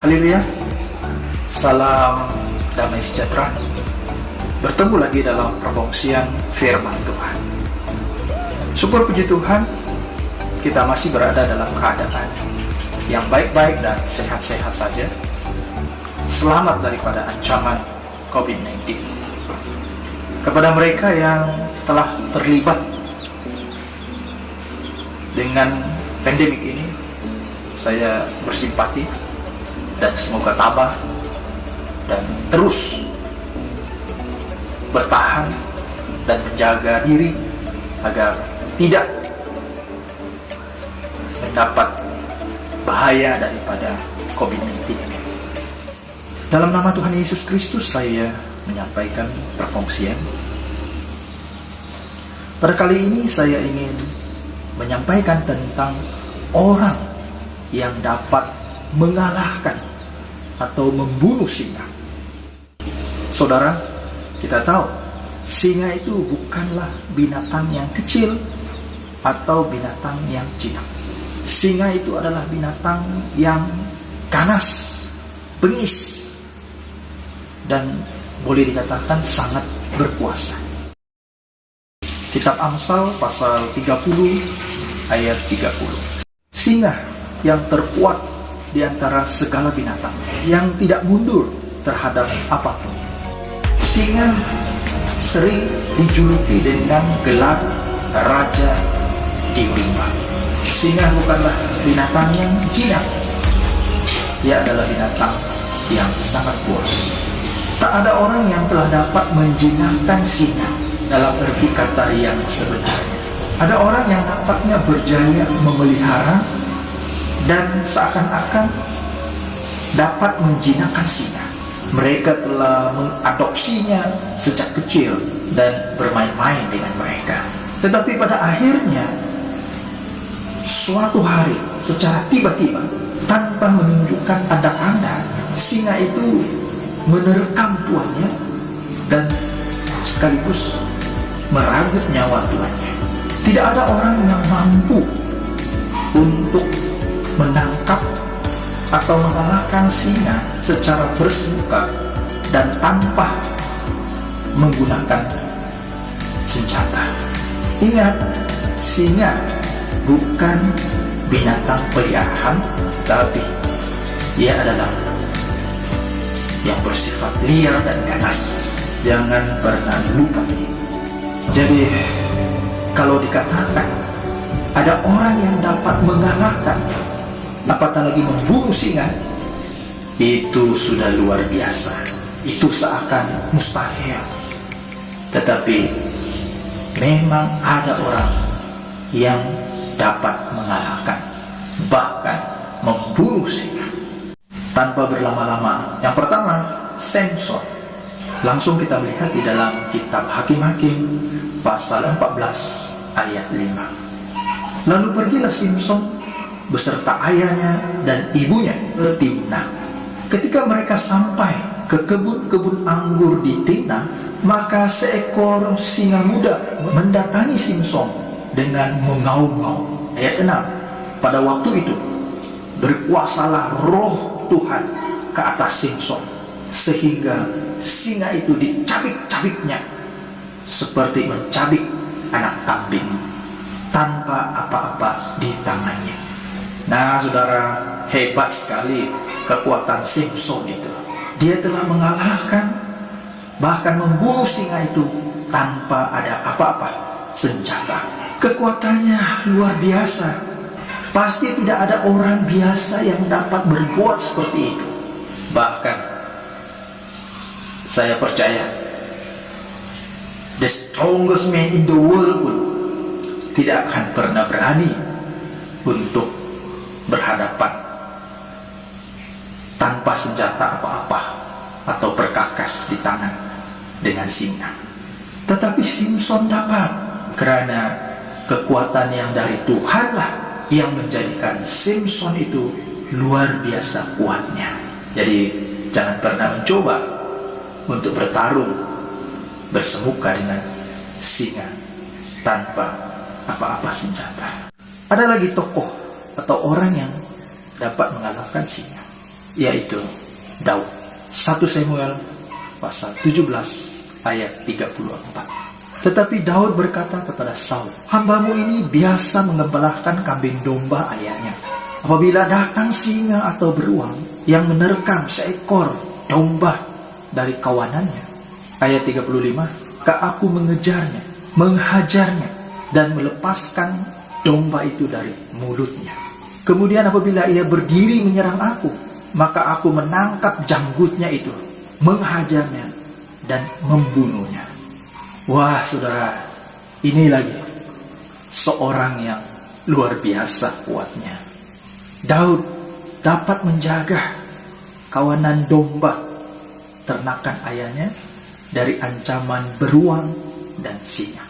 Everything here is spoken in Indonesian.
Haleluya. Salam damai sejahtera. Bertemu lagi dalam perkongsian firman Tuhan. Syukur puji Tuhan, kita masih berada dalam keadaan yang baik-baik dan sehat-sehat saja. Selamat daripada ancaman COVID-19. Kepada mereka yang telah terlibat dengan pandemik ini, saya bersimpati dan semoga tabah dan terus bertahan dan menjaga diri agar tidak mendapat bahaya daripada COVID-19 ini. Dalam nama Tuhan Yesus Kristus saya menyampaikan perkongsian. Pada kali ini saya ingin menyampaikan tentang orang yang dapat mengalahkan atau membunuh singa. Saudara, kita tahu singa itu bukanlah binatang yang kecil atau binatang yang jinak. Singa itu adalah binatang yang ganas, bengis, dan boleh dikatakan sangat berkuasa. Kitab Amsal pasal 30 ayat 30. Singa yang terkuat di antara segala binatang, yang tidak mundur terhadap apapun. Singa sering dijuluki dengan gelar Raja di Rimba. Singa bukanlah binatang yang jinak. Dia adalah binatang yang sangat puas. Tak ada orang yang telah dapat menjinakkan singa dalam arti kata yang sebenarnya. Ada orang yang nampaknya berjaya memelihara dan seakan-akan dapat menjinakkan singa. Mereka telah mengadopsinya sejak kecil dan bermain-main dengan mereka. Tetapi pada akhirnya, suatu hari secara tiba-tiba, tanpa menunjukkan tanda-tanda, singa itu menerkam tuannya dan sekaligus merajut nyawa tuannya. Tidak ada orang yang mampu untuk menangkap atau mengalahkan singa secara bersemuka dan tanpa menggunakan senjata. Ingat, singa bukan binatang peliharaan, tapi ia adalah yang bersifat liar dan ganas. Jangan pernah lupa. Jadi, kalau dikatakan ada orang yang dapat mengalahkan, apatah lagi membunuh singa, itu sudah luar biasa. Itu seakan mustahil. Tetapi memang ada orang yang dapat mengalahkan, bahkan membunuh singa. Tanpa berlama-lama, yang pertama, Samson. Langsung kita melihat di dalam kitab Hakim-Hakim pasal 14 ayat 5. Lalu pergilah Samson beserta ayahnya dan ibunya ke Timnah. Ketika mereka sampai ke kebun-kebun anggur di Timnah, maka seekor singa muda mendatangi Samson dengan mengaum-ngaum. Ayat 6. Pada waktu itu berkuasalah roh Tuhan ke atas Samson, sehingga singa itu dicabik-cabiknya seperti mencabik anak kambing tanpa apa-apa di tangannya. Nah, saudara, hebat sekali kekuatan Samson itu. Dia telah mengalahkan, bahkan membunuh singa itu tanpa ada apa-apa senjata. Kekuatannya luar biasa. Pasti tidak ada orang biasa yang dapat berbuat seperti itu. Bahkan saya percaya the strongest man in the world pun tidak akan pernah berani untuk berhadapan tanpa senjata apa-apa atau perkakas di tangan dengan singa. Tetapi Samson dapat, karena kekuatan yang dari Tuhanlah yang menjadikan Samson itu luar biasa kuatnya. Jadi jangan pernah mencoba untuk bertarung bersemuka dengan singa tanpa apa-apa senjata. Ada lagi tokoh atau orang yang dapat mengalahkan singa. yaitu Daud. 1 Samuel pasal 17 ayat 34. Tetapi Daud berkata kepada Saul, "Hambamu ini biasa mengembalakan kambing domba ayahnya. Apabila datang singa atau beruang yang menerkam seekor domba dari kawanannya." Ayat 35, "Maka aku mengejarnya, menghajarnya, dan melepaskan domba itu dari mulutnya. Kemudian apabila ia berdiri menyerang aku, maka aku menangkap janggutnya itu, menghajarnya, dan membunuhnya." Wah saudara, ini lagi seorang yang luar biasa kuatnya. Daud dapat menjaga kawanan domba ternakan ayahnya dari ancaman beruang dan singa.